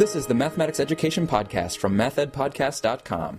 This is the Mathematics Education Podcast from mathedpodcast.com.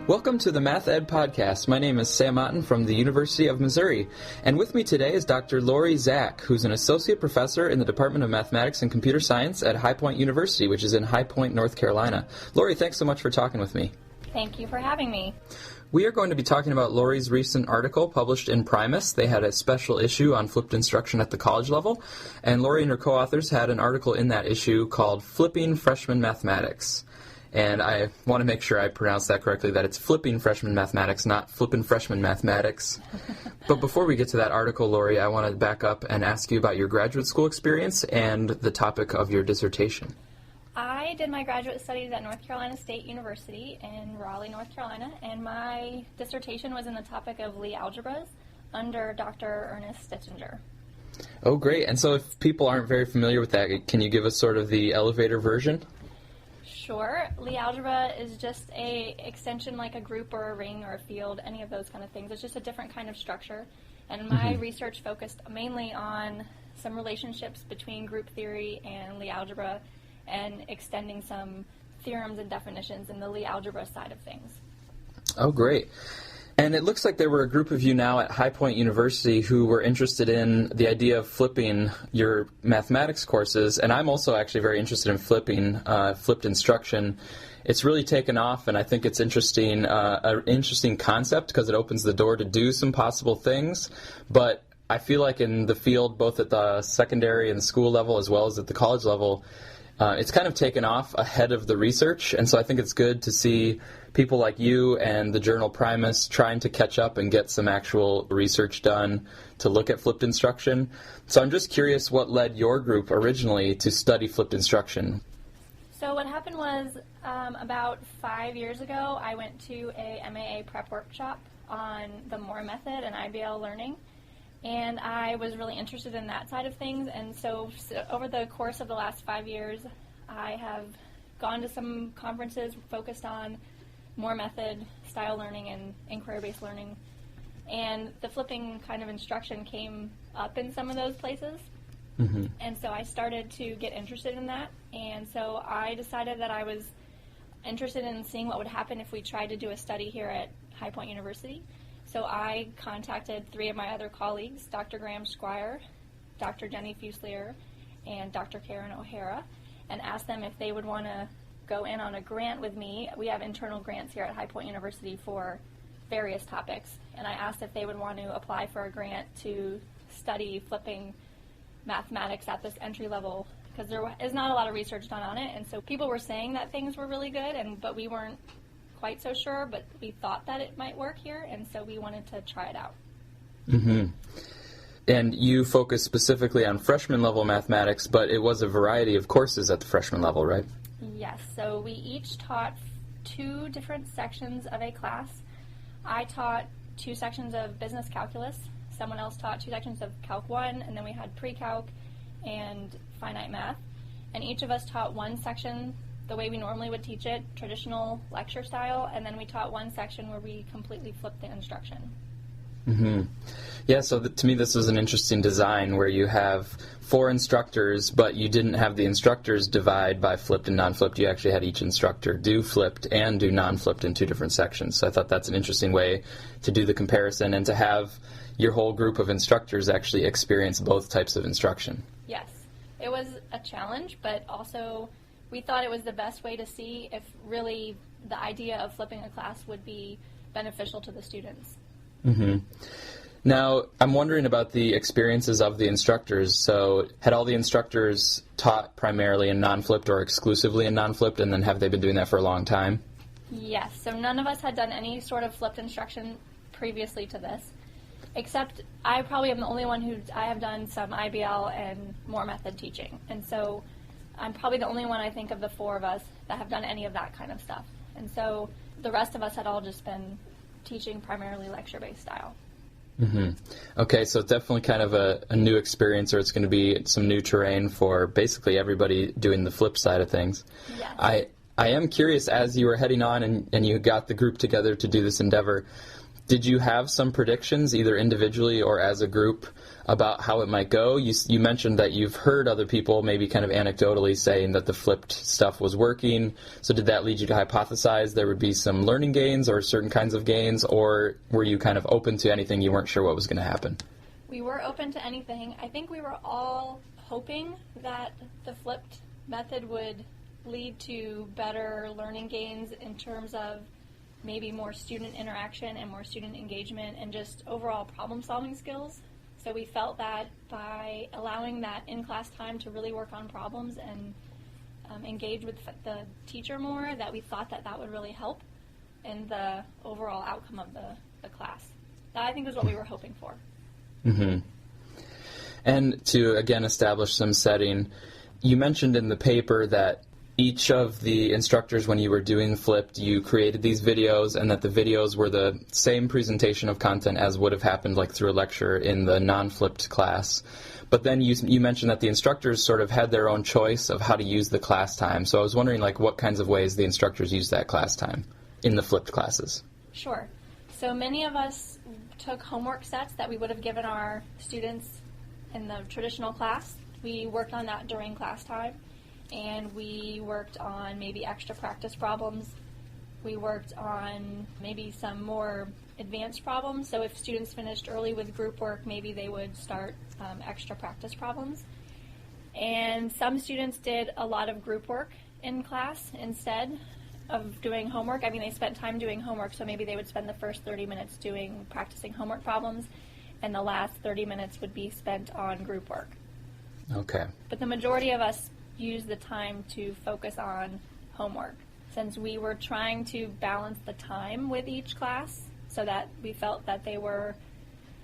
Welcome to the Math Ed Podcast. My name is Sam Otten from the University of Missouri, and with me today is Dr. Laurie Zack, who's an associate professor in the Department of Mathematics and Computer Science at High Point University, which is in High Point, North Carolina. Laurie, thanks so much for talking with me. Thank you for having me. We are going to be talking about Laurie's recent article published in Primus. They had a special issue on flipped instruction at the college level, and Laurie and her co-authors had an article in that issue called Flipping Freshman Mathematics. And I want to make sure I pronounce that correctly, that it's flipping freshman mathematics, not flippin' freshman mathematics. But before we get to that article, Laurie, I want to back up and ask you about your graduate school experience and the topic of your dissertation. I did my graduate studies at North Carolina State University in Raleigh, North Carolina, and my dissertation was in the topic of Lie algebras under Dr. Ernest Stitchinger. Oh, great. And so if people aren't very familiar with that, can you give us sort of the elevator version? Sure. Lie algebra is just a extension like a group or a ring or a field, any of those kind of things. It's just a different kind of structure. And my research focused mainly on some relationships between group theory and Lie algebra and extending some theorems and definitions in the Lie algebra side of things. Oh, great. And it looks like there were a group of you now at High Point University who were interested in the idea of flipping your mathematics courses, and I'm also actually very interested in flipped instruction. It's really taken off, and I think it's interesting, an interesting concept because it opens the door to do some possible things, but I feel like in the field, both at the secondary and school level as well as at the college level, it's kind of taken off ahead of the research, and so I think it's good to see people like you and the journal Primus trying to catch up and get some actual research done to look at flipped instruction. So I'm just curious what led your group originally to study flipped instruction. So what happened was about 5 years ago, I went to a MAA prep workshop on the Moore method and IBL learning. And I was really interested in that side of things, and so over the course of the last 5 years, I have gone to some conferences focused on Moore method, style learning, and inquiry-based learning. And the flipping kind of instruction came up in some of those places, and so I started to get interested in that, and so I decided that I was interested in seeing what would happen if we tried to do a study here at High Point University. So I contacted 3 of my other colleagues, Dr. Graham Squire, Dr. Jenny Fuselier, and Dr. Karen O'Hara, and asked them if they would want to go in on a grant with me. We have internal grants here at High Point University for various topics, and I asked if they would want to apply for a grant to study flipping mathematics at this entry level, because there is not a lot of research done on it, and so people were saying that things were really good, but we weren't quite so sure, but we thought that it might work here, and so we wanted to try it out. And you focus specifically on freshman level mathematics, but it was a variety of courses at the freshman level, right? Yes, so we each taught 2 different sections of a class. I taught 2 sections of business calculus, someone else taught 2 sections of Calc 1, and then we had pre-calc and finite math, and each of us taught 1 section the way we normally would teach it, traditional lecture style, and then we taught 1 section where we completely flipped the instruction. Yeah, so to me this was an interesting design where you have 4 instructors, but you didn't have the instructors divide by flipped and non-flipped. You actually had each instructor do flipped and do non-flipped in 2 different sections. So I thought that's an interesting way to do the comparison and to have your whole group of instructors actually experience both types of instruction. Yes, it was a challenge, but also we thought it was the best way to see if really the idea of flipping a class would be beneficial to the students. Now, I'm wondering about the experiences of the instructors. So had all the instructors taught primarily in non-flipped or exclusively in non-flipped, and then have they been doing that for a long time? Yes, so none of us had done any sort of flipped instruction previously to this, except I probably am the only one I have done some IBL and Moore method teaching, and so I'm probably the only one, I think, of the 4 of us that have done any of that kind of stuff. And so the rest of us had all just been teaching primarily lecture-based style. Mm-hmm. Okay, so it's definitely kind of a new experience, or it's going to be some new terrain for basically everybody doing the flip side of things. Yes. I am curious, as you were heading on and you got the group together to do this endeavor, did you have some predictions, either individually or as a group, about how it might go? You mentioned that you've heard other people maybe kind of anecdotally saying that the flipped stuff was working. So did that lead you to hypothesize there would be some learning gains or certain kinds of gains, or were you kind of open to anything, you weren't sure what was going to happen? We were open to anything. I think we were all hoping that the flipped method would lead to better learning gains in terms of maybe more student interaction and more student engagement and just overall problem-solving skills. So we felt that by allowing that in-class time to really work on problems and engage with the teacher more, that we thought that that would really help in the overall outcome of the class. That, I think, was what we were hoping for. Mm-hmm. And to, again, establish some setting, you mentioned in the paper that each of the instructors, when you were doing flipped, you created these videos, and that the videos were the same presentation of content as would have happened like through a lecture in the non-flipped class. But then you mentioned that the instructors sort of had their own choice of how to use the class time. So I was wondering, like, what kinds of ways the instructors used that class time in the flipped classes. Sure. So many of us took homework sets that we would have given our students in the traditional class. We worked on that during class time. And we worked on maybe extra practice problems. We worked on maybe some more advanced problems. So if students finished early with group work, maybe they would start extra practice problems. And some students did a lot of group work in class instead of doing homework. I mean, they spent time doing homework, so maybe they would spend the first 30 minutes practicing homework problems, and the last 30 minutes would be spent on group work. Okay. But the majority of us use the time to focus on homework, since we were trying to balance the time with each class so that we felt that they were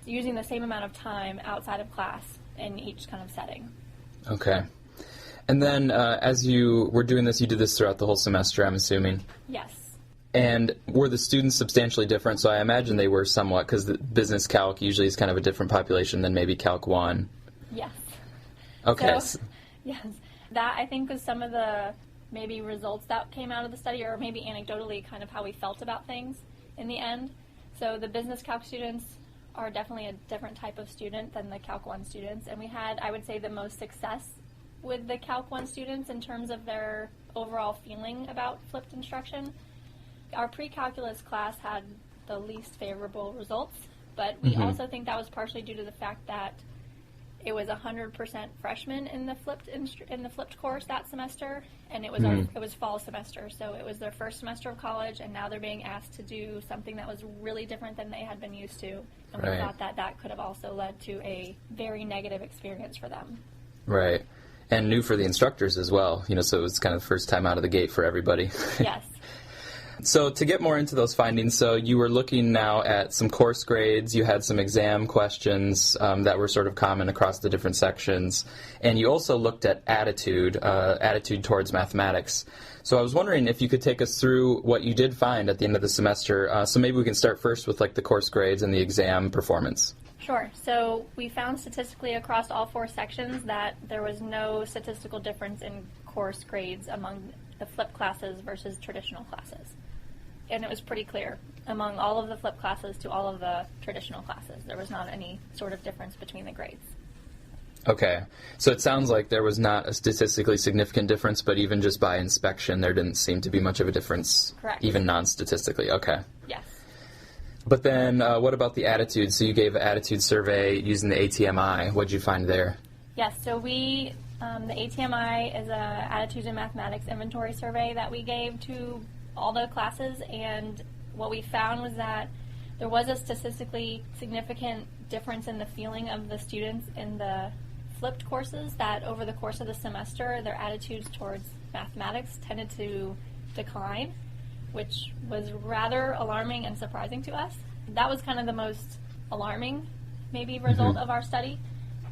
using the same amount of time outside of class in each kind of setting. Okay. And then as you were doing this, you did this throughout the whole semester, I'm assuming? Yes. And were the students substantially different? So I imagine they were somewhat, because the business calc usually is kind of a different population than maybe Calc 1. Yes. Okay. Yes. That, I think, was some of the maybe results that came out of the study, or maybe anecdotally kind of how we felt about things in the end. So the business calc students are definitely a different type of student than the Calc 1 students, and we had, I would say, the most success with the Calc 1 students in terms of their overall feeling about flipped instruction. Our pre-calculus class had the least favorable results, but we also think that was partially due to the fact that it was 100% freshmen in the flipped course that semester, and it was it was fall semester, so it was their first semester of college, and now they're being asked to do something that was really different than they had been used to, and we thought that that could have also led to a very negative experience for them. Right, and new for the instructors as well, so it was kind of the first time out of the gate for everybody. Yes. So to get more into those findings, so you were looking now at some course grades, you had some exam questions that were sort of common across the different sections, and you also looked at attitude towards mathematics. So I was wondering if you could take us through what you did find at the end of the semester. So maybe we can start first with like the course grades and the exam performance. Sure. So we found statistically across all 4 sections that there was no statistical difference in course grades among the flipped classes versus traditional classes. And it was pretty clear among all of the flipped classes to all of the traditional classes. There was not any sort of difference between the grades. Okay. So it sounds like there was not a statistically significant difference, but even just by inspection, there didn't seem to be much of a difference. Correct. Even non-statistically. Okay. Yes. But then what about the attitude? So you gave an attitude survey using the ATMI. What did you find there? Yes. So the ATMI is a Attitudes in Mathematics inventory survey that we gave to all the classes, and what we found was that there was a statistically significant difference in the feeling of the students in the flipped courses, that over the course of the semester their attitudes towards mathematics tended to decline, which was rather alarming and surprising to us. That was kind of the most alarming maybe result of our study,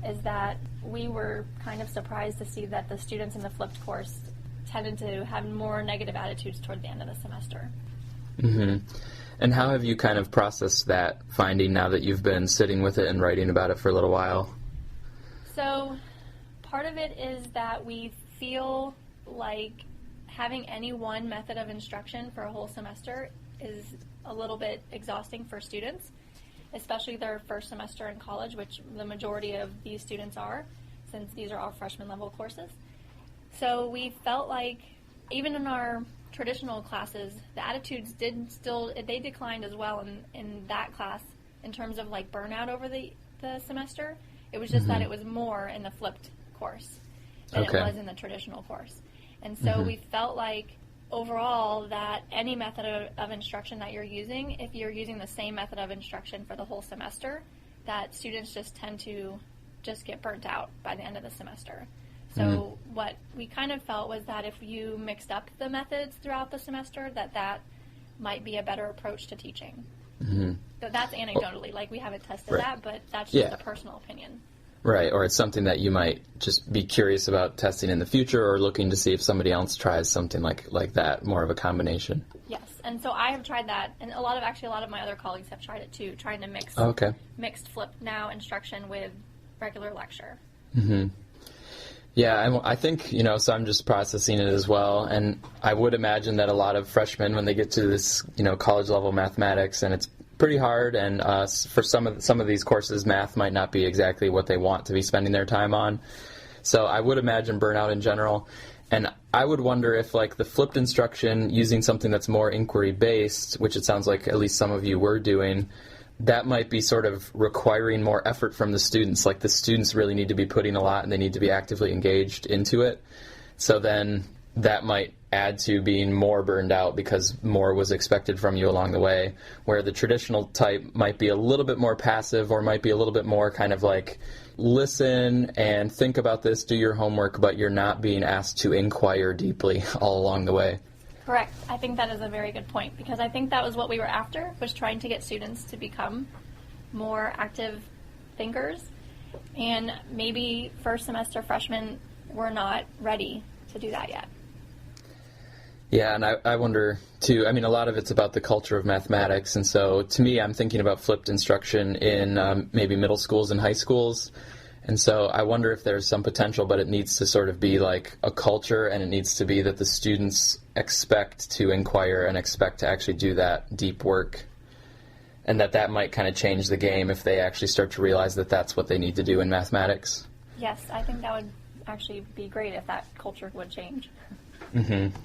is that we were kind of surprised to see that the students in the flipped course tended to have more negative attitudes toward the end of the semester. Mm-hmm. And how have you kind of processed that finding now that you've been sitting with it and writing about it for a little while? So part of it is that we feel like having any one method of instruction for a whole semester is a little bit exhausting for students, especially their first semester in college, which the majority of these students are, since these are all freshman level courses. So we felt like even in our traditional classes, the attitudes they declined as well in that class in terms of like burnout over the semester. It was just that it was more in the flipped course than it was in the traditional course. And so we felt like overall that any method of instruction that you're using, if you're using the same method of instruction for the whole semester, that students just tend to just get burnt out by the end of the semester. So what we kind of felt was that if you mixed up the methods throughout the semester, that might be a better approach to teaching. So that's anecdotally, like we haven't tested that, but that's just a personal opinion. Right, or it's something that you might just be curious about testing in the future or looking to see if somebody else tries something like that, more of a combination. Yes, and so I have tried that, and a lot of my other colleagues have tried it too, trying to mix mixed flip now instruction with regular lecture. Yeah, I think, so I'm just processing it as well, and I would imagine that a lot of freshmen, when they get to this, college-level mathematics, and it's pretty hard, and for some of these courses, math might not be exactly what they want to be spending their time on. So I would imagine burnout in general, and I would wonder if, like, the flipped instruction, using something that's more inquiry-based, which it sounds like at least some of you were doing, that might be sort of requiring more effort from the students. Like, the students really need to be putting a lot, and they need to be actively engaged into it. So then that might add to being more burned out because more was expected from you along the way, where the traditional type might be a little bit more passive or might be a little bit more kind of like listen and think about this, do your homework, but you're not being asked to inquire deeply all along the way. Correct. I think that is a very good point, because I think that was what we were after, was trying to get students to become more active thinkers. And maybe first semester freshmen were not ready to do that yet. Yeah, and I wonder, too, a lot of it's about the culture of mathematics, and so to me, I'm thinking about flipped instruction in maybe middle schools and high schools, and so I wonder if there's some potential, but it needs to sort of be like a culture, and it needs to be that the students expect to inquire and expect to actually do that deep work, and that might kind of change the game if they actually start to realize that that's what they need to do in mathematics. Yes, I think that would actually be great if that culture would change.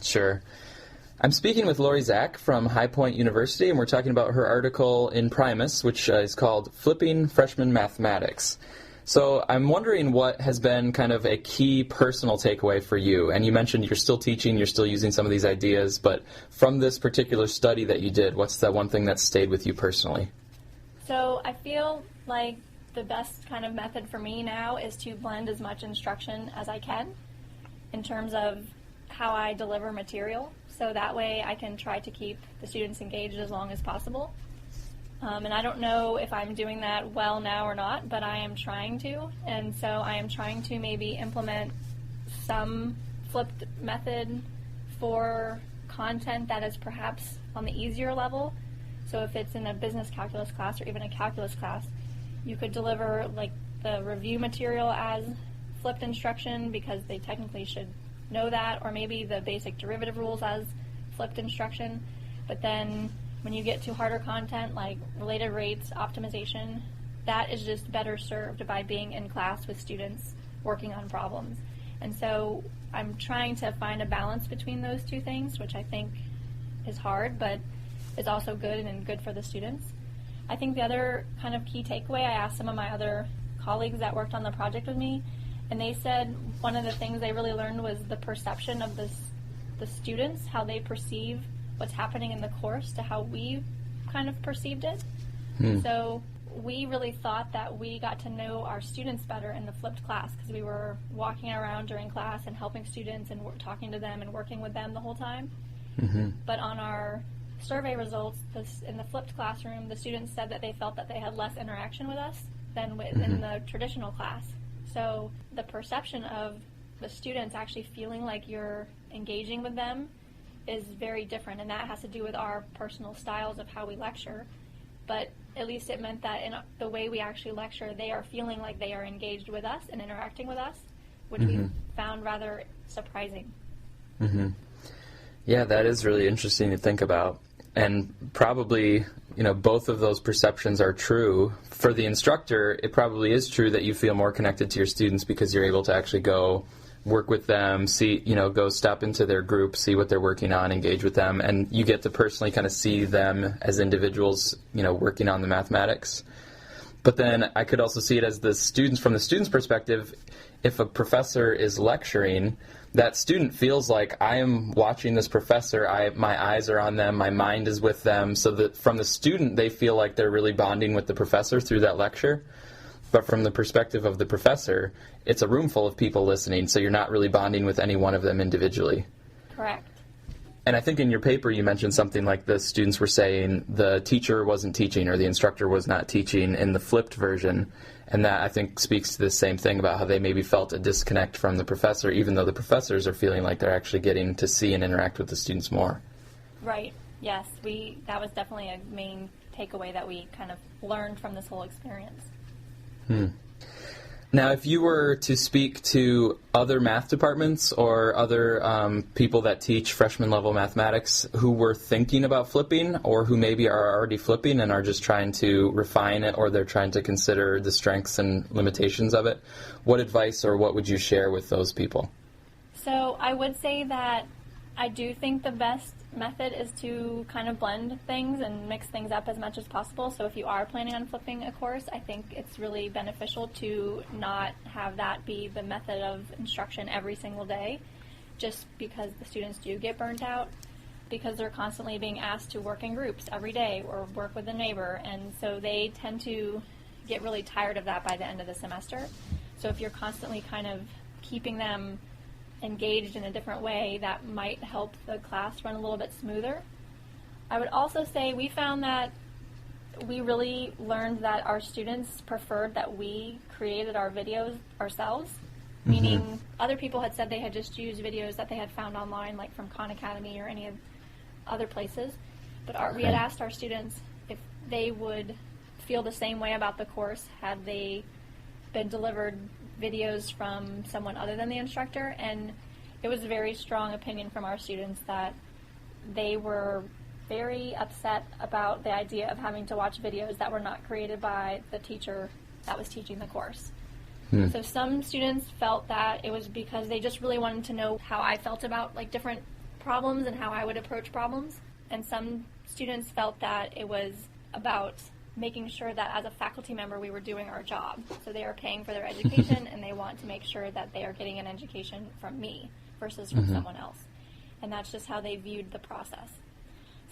Sure. I'm speaking with Laurie Zack from High Point University, and we're talking about her article in Primus, which is called Flipping Freshman Mathematics. So I'm wondering what has been kind of a key personal takeaway for you. And you mentioned you're still teaching, you're still using some of these ideas, but from this particular study that you did, what's that one thing that stayed with you personally? So I feel like the best kind of method for me now is to blend as much instruction as I can in terms of how I deliver material, so that way I can try to keep the students engaged as long as possible. And I don't know if I'm doing that well now or not, but I am trying to, and so I am trying to maybe implement some flipped method for content that is perhaps on the easier level. So if it's in a business calculus class or even a calculus class, you could deliver like the review material as flipped instruction, because they technically should know that, or maybe the basic derivative rules as flipped instruction. But then when you get to harder content like related rates, optimization, that is just better served by being in class with students working on problems. And so I'm trying to find a balance between those two things, which I think is hard, but is also good and good for the students. I think the other kind of key takeaway, I asked some of my other colleagues that worked on the project with me, and they said one of the things they really learned was the perception of the students, how they perceive what's happening in the course to how we kind of perceived it. So we really thought that we got to know our students better in the flipped class, because we were walking around during class and helping students and talking to them and working with them the whole time. But on our survey results in the flipped classroom, the students said that they felt that they had less interaction with us than in the traditional class. So the perception of the students actually feeling like you're engaging with them is very different, and that has to do with our personal styles of how we lecture. But at least it meant that in the way we actually lecture, they are feeling like they are engaged with us and interacting with us, which we found rather surprising. Yeah, that is really interesting to think about. And probably, both of those perceptions are true. For the instructor, it probably is true that you feel more connected to your students because you're able to actually go work with them, see, go step into their group, see what they're working on, engage with them, and you get to personally kind of see them as individuals, working on the mathematics. But then I could also see it as from the student's perspective. If a professor is lecturing, that student feels like, I am watching this professor, my eyes are on them, my mind is with them, so that from the student, they feel like they're really bonding with the professor through that lecture. But from the perspective of the professor, it's a room full of people listening, so you're not really bonding with any one of them individually. Correct. And I think in your paper you mentioned something like the students were saying the teacher wasn't teaching or the instructor was not teaching in the flipped version. And that, I think, speaks to the same thing about how they maybe felt a disconnect from the professor, even though the professors are feeling like they're actually getting to see and interact with the students more. Right. Yes. That was definitely a main takeaway that we kind of learned from this whole experience. Now, if you were to speak to other math departments or other people that teach freshman-level mathematics who were thinking about flipping or who maybe are already flipping and are just trying to refine it or they're trying to consider the strengths and limitations of it, what advice or what would you share with those people? So I would say that I do think the best method is to kind of blend things and mix things up as much as possible. So if you are planning on flipping a course, I think it's really beneficial to not have that be the method of instruction every single day, just because the students do get burnt out, because they're constantly being asked to work in groups every day or work with a neighbor, and so they tend to get really tired of that by the end of the semester. So if you're constantly kind of keeping them engaged in a different way, that might help the class run a little bit smoother. I would also say we found that we really learned that our students preferred that we created our videos ourselves, meaning other people had said they had just used videos that they had found online, like from Khan Academy or any of other places, but we had asked our students if they would feel the same way about the course had they been delivered videos from someone other than the instructor, and it was a very strong opinion from our students that they were very upset about the idea of having to watch videos that were not created by the teacher that was teaching the course. So some students felt that it was because they just really wanted to know how I felt about like different problems and how I would approach problems, and some students felt that it was about making sure that as a faculty member we were doing our job. So they are paying for their education and they want to make sure that they are getting an education from me versus from someone else. And that's just how they viewed the process.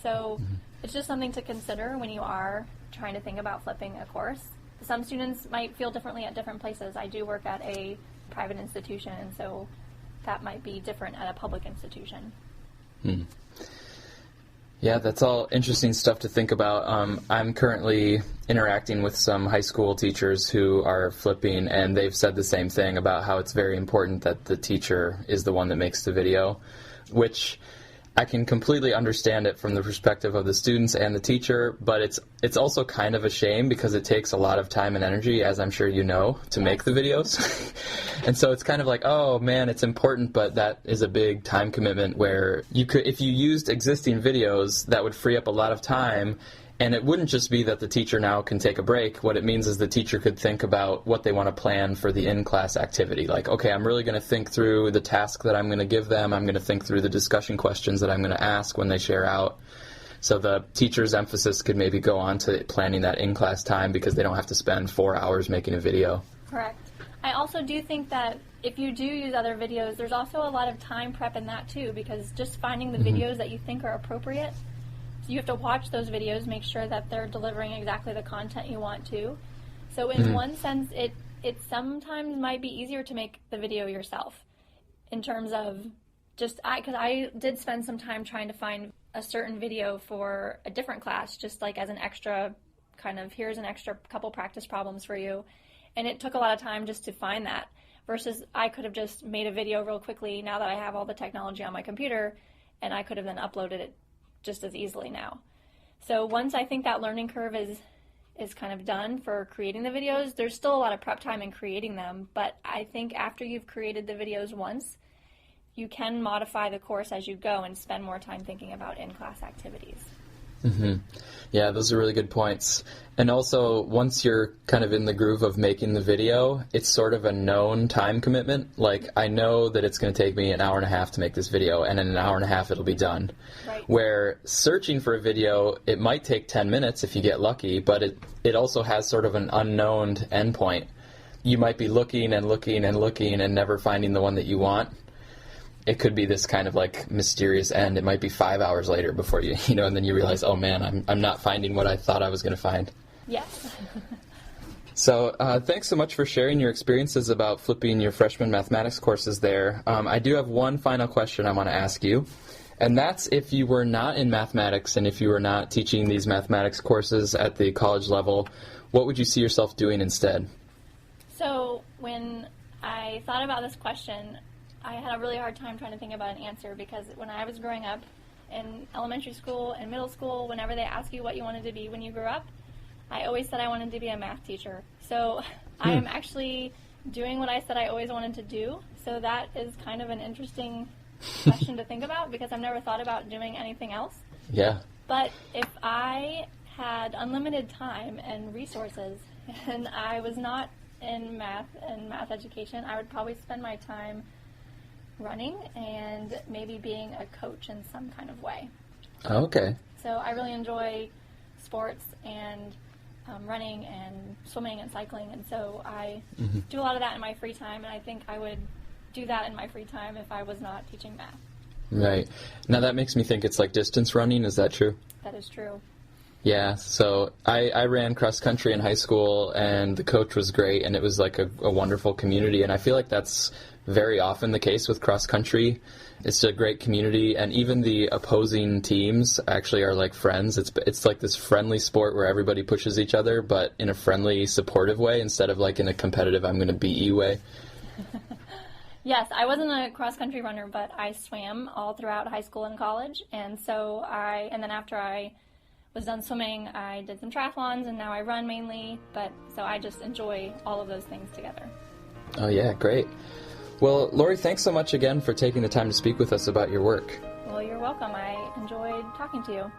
So it's just something to consider when you are trying to think about flipping a course. Some students might feel differently at different places. I do work at a private institution, and so that might be different at a public institution. Yeah, that's all interesting stuff to think about. I'm currently interacting with some high school teachers who are flipping, and they've said the same thing about how it's very important that the teacher is the one that makes the video, which I can completely understand it from the perspective of the students and the teacher, but it's also kind of a shame because it takes a lot of time and energy, as I'm sure you know, to make the videos. And so it's kind of like, oh man, it's important, but that is a big time commitment where you could, if you used existing videos, that would free up a lot of time. And it wouldn't just be that the teacher now can take a break. What it means is the teacher could think about what they want to plan for the in-class activity. Like, okay, I'm really going to think through the task that I'm going to give them. I'm going to think through the discussion questions that I'm going to ask when they share out. So the teacher's emphasis could maybe go on to planning that in-class time because they don't have to spend 4 hours making a video. Correct. I also do think that if you do use other videos, there's also a lot of time prep in that too, because just finding the videos that you think are appropriate. So you have to watch those videos, make sure that they're delivering exactly the content you want to. So in one sense, it sometimes might be easier to make the video yourself in terms of just, because I did spend some time trying to find a certain video for a different class, just like as an extra kind of, here's an extra couple practice problems for you. And it took a lot of time just to find that, versus I could have just made a video real quickly now that I have all the technology on my computer and I could have then uploaded it just as easily now. So once I think that learning curve is kind of done for creating the videos, there's still a lot of prep time in creating them, but I think after you've created the videos once, you can modify the course as you go and spend more time thinking about in-class activities. Mm-hmm. Yeah, those are really good points. And also, once you're kind of in the groove of making the video, it's sort of a known time commitment. Like, I know that it's going to take me an hour and a half to make this video, and in an hour and a half it'll be done. Right. Where searching for a video, it might take 10 minutes if you get lucky, but it also has sort of an unknown endpoint. You might be looking and looking and looking and never finding the one that you want. It could be this kind of like mysterious end. It might be 5 hours later before you and then you realize, oh man, I'm not finding what I thought I was going to find. Yes. So thanks so much for sharing your experiences about flipping your freshman mathematics courses there. I do have one final question I want to ask you, and that's if you were not in mathematics and if you were not teaching these mathematics courses at the college level, what would you see yourself doing instead? So when I thought about this question, I had a really hard time trying to think about an answer, because when I was growing up in elementary school and middle school, whenever they ask you what you wanted to be when you grew up, I always said I wanted to be a math teacher. So I am actually doing what I said I always wanted to do. So that is kind of an interesting question to think about, because I've never thought about doing anything else. Yeah. But if I had unlimited time and resources and I was not in math and math education, I would probably spend my time running and maybe being a coach in some kind of way. Okay. So I really enjoy sports and running and swimming and cycling, and so I do a lot of that in my free time, and I think I would do that in my free time if I was not teaching math. Right. Now that makes me think it's like distance running. Is that true? That is true. Yeah, so I ran cross country in high school, and the coach was great, and it was like a wonderful community, and I feel like that's very often the case with cross country. It's a great community, and even the opposing teams actually are like friends. It's like this friendly sport where everybody pushes each other, but in a friendly, supportive way instead of like in a competitive, I'm going to beat you way. Yes, I wasn't a cross-country runner, but I swam all throughout high school and college, and then after I was done swimming, I did some triathlons, and now I run mainly, so I just enjoy all of those things together. Oh yeah, great. Well, Laurie, thanks so much again for taking the time to speak with us about your work. Well, you're welcome. I enjoyed talking to you.